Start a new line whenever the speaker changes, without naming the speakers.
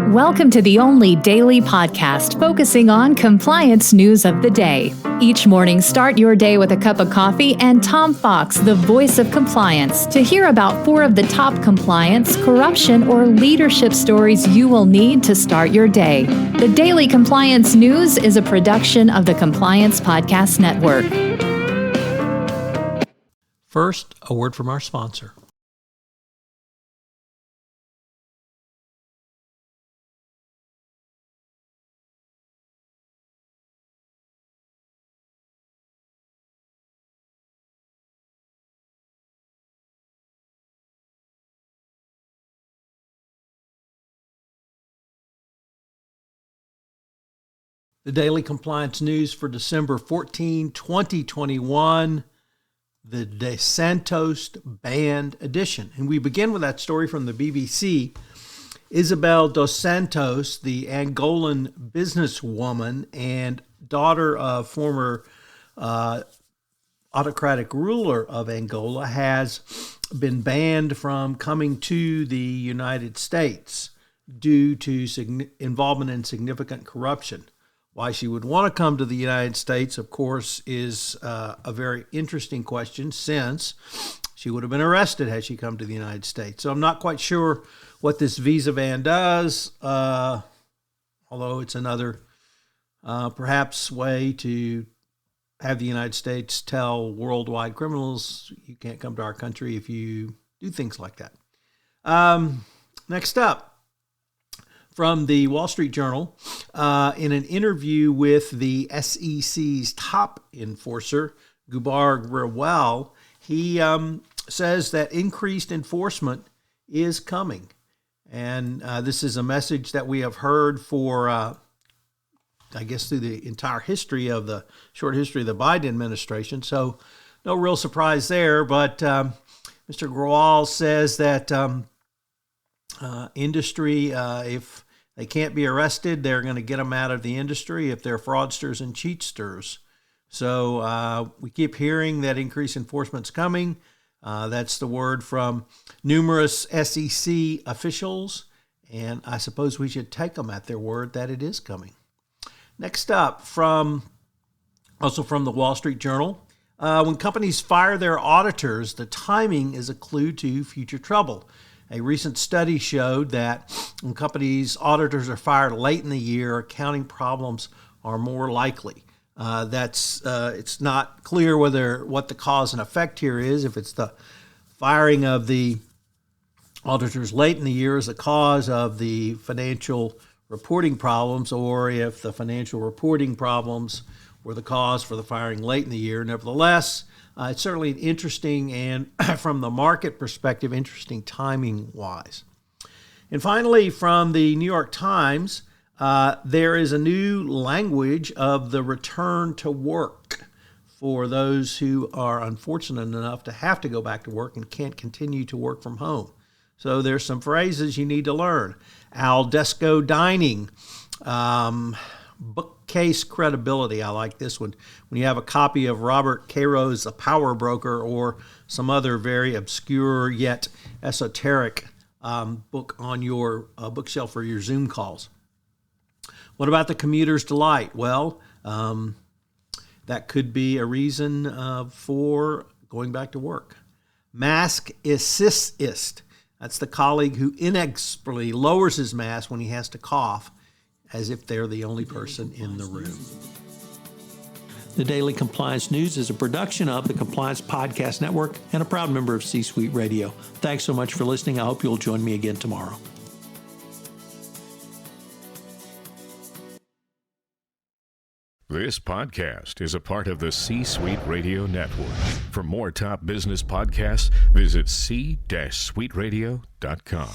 Welcome to the only daily podcast focusing on compliance news of the day. Each morning, start your day with a cup of coffee and Tom Fox, the voice of compliance, to hear about 4 of the top compliance, corruption, or leadership stories you will need to start your day. The Daily Compliance News is a production of the Compliance Podcast Network.
First, a word from our sponsor. The Daily Compliance News for December 14, 2021, the Dos Santos Band Edition. And we begin with that story from the BBC. Isabel Dos Santos, the Angolan businesswoman and daughter of former autocratic ruler of Angola, has been banned from coming to the United States due to involvement in significant corruption. Why she would want to come to the United States, of course, is a very interesting question, since she would have been arrested had she come to the United States. So I'm not quite sure what this visa ban does, although it's another perhaps way to have the United States tell worldwide criminals, you can't come to our country if you do things like that. Next up, from the Wall Street Journal, in an interview with the SEC's top enforcer, Gubar Grewal, he says that increased enforcement is coming. And this is a message that we have heard for, I guess, through the entire history of the short history of the Biden administration. So no real surprise there. But Mr. Grewal says that industry, if they can't be arrested, they're going to get them out of the industry if they're fraudsters and cheatsters. So we keep hearing that increased enforcement's coming. That's the word from numerous SEC officials, and I suppose we should take them at their word that it is coming. Next up, also from the Wall Street Journal, when companies fire their auditors, the timing is a clue to future trouble. A recent study showed that when companies' auditors are fired late in the year, accounting problems are more likely. It's not clear what the cause and effect here is. If it's the firing of the auditors late in the year is the cause of the financial reporting problems, or if the financial reporting problems were the cause for the firing late in the year. Nevertheless, it's certainly interesting, and from the market perspective, interesting timing-wise. And finally, from the New York Times, there is a new language of the return to work for those who are unfortunate enough to have to go back to work and can't continue to work from home. So there's some phrases you need to learn. Al desco dining, bookcase credibility. I like this one. When you have a copy of Robert Caro's The Power Broker, or some other very obscure yet esoteric book on your bookshelf for your Zoom calls. What about the commuter's delight? Well, that could be a reason for going back to work. Mask assistist. That's the colleague who inexpertly lowers his mask when he has to cough, as if they're the only person in the room. The Daily Compliance News is a production of the Compliance Podcast Network and a proud member of C-Suite Radio. Thanks so much for listening. I hope you'll join me again tomorrow.
This podcast is a part of the C-Suite Radio Network. For more top business podcasts, visit c-suiteradio.com.